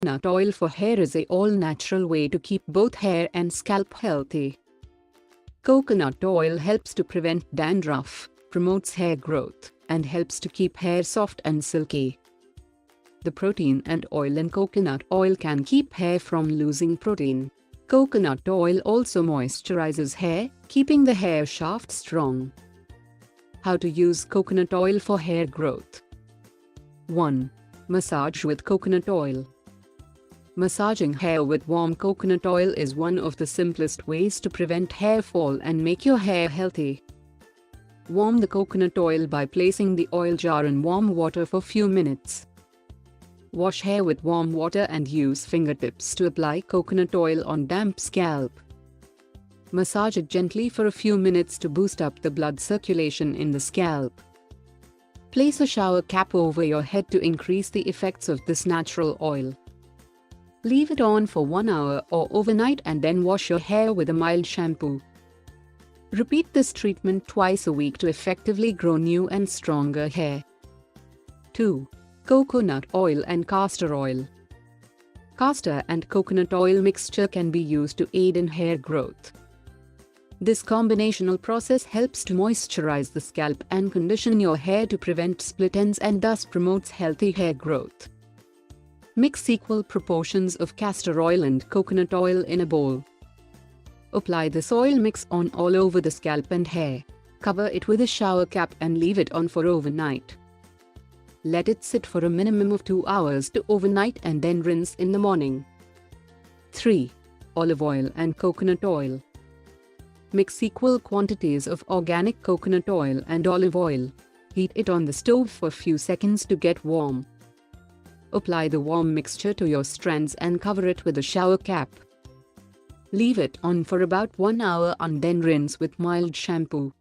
Coconut oil for hair is a all-natural way to keep both hair and scalp healthy. Coconut oil helps to prevent dandruff, promotes hair growth, and helps to keep hair soft and silky. The protein and oil in coconut oil can keep hair from losing protein. Coconut oil also moisturizes hair, keeping the hair shaft strong. How to use coconut oil for hair growth. 1. Massage with coconut oil. Massaging hair with warm coconut oil is one of the simplest ways to prevent hair fall and make your hair healthy. Warm the coconut oil by placing the oil jar in warm water for few minutes. Wash hair with warm water and use fingertips to apply coconut oil on damp scalp. Massage it gently for a few minutes to boost up the blood circulation in the scalp. Place a shower cap over your head to increase the effects of this natural oil. Leave it on for 1 hour or overnight and then wash your hair with a mild shampoo. Repeat this treatment twice a week to effectively grow new and stronger hair. 2. Coconut oil and castor oil. Castor and coconut oil mixture can be used to aid in hair growth. This combinational process helps to moisturize the scalp and condition your hair to prevent split ends and thus promotes healthy hair growth. Mix equal proportions of castor oil and coconut oil in a bowl. Apply this oil mix on all over the scalp and hair. Cover it with a shower cap and leave it on for overnight. Let it sit for a minimum of 2 hours to overnight and then rinse in the morning. 3. Olive oil and coconut oil. Mix equal quantities of organic coconut oil and olive oil. Heat it on the stove for a few seconds to get warm. Apply the warm mixture to your strands and cover it with a shower cap. Leave it on for about 1 hour and then rinse with mild shampoo.